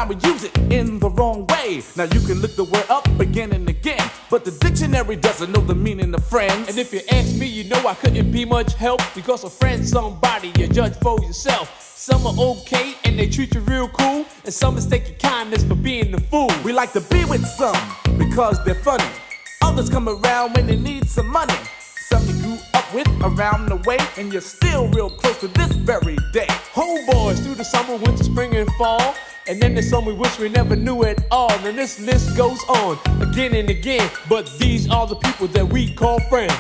sometimes we use it in the wrong way. Now you can look the word up again and again, but the dictionary doesn't know the meaning of friends. And if you ask me, you know I couldn't be much help, because a friend's somebody you judge for yourself. Some are okay and they treat you real cool, and some mistake your kindness for being the fool. We like to be with some because they're funny. Others come around when they need some money. Some you grew up with around the way, and you're still real close to this very day. Homeboys through the summer, winter, spring, and fall. And then there's some we wish we never knew at all. And this list goes on again and again, but these are the people that we call friends.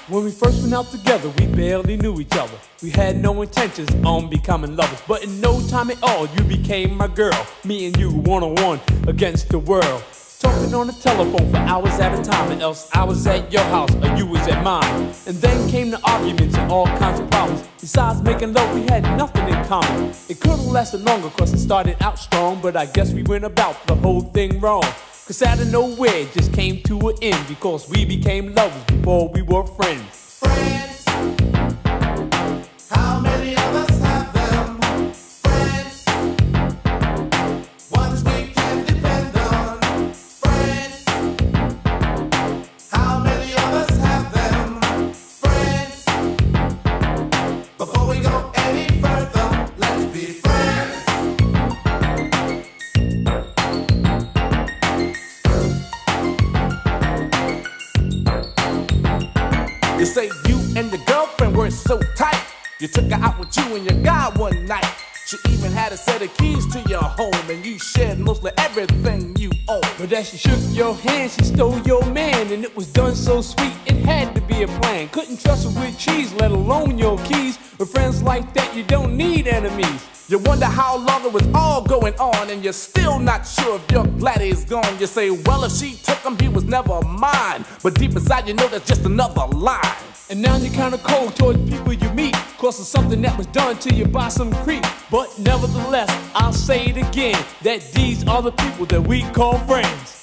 When we first went out together, we barely knew each other. We had no intentions on becoming lovers, but in no time at all, you became my girl. Me and you, one-on-one against the world. Talking on the telephone for hours at a time, and else I was at your house or you was at mine. And then came the arguments and all kinds of problems. Besides making love, we had nothing in common. It could've lasted longer, cause it started out strong, but I guess we went about the whole thing wrong. Cause out of nowhere it just came to an end, because we became lovers before we were friends. Friends, how many of us have them? Friends, ones we can depend on. Friends, how many of us have them? Friends, before we go any further, let's be friends. You say you and your girlfriend were so tight, you took her out with you and your guy one night. She even had a set of keys to your home, and you shared mostly everything you own. But as she shook your hand, she stole your man, and it was done so sweet, it had to be a plan. Couldn't trust her with cheese, let alone your keys. With friends like that, you don't need enemies. You wonder how long it was all going on, and you're still not sure if you're glad he's gone. You say, well, if she took him, he was never mine. But deep inside, you know that's just another lie. And now you're kinda cold towards people you meet, cause of something that was done to you by some creep. But nevertheless, I'll say it again, that these are the people that we call friends.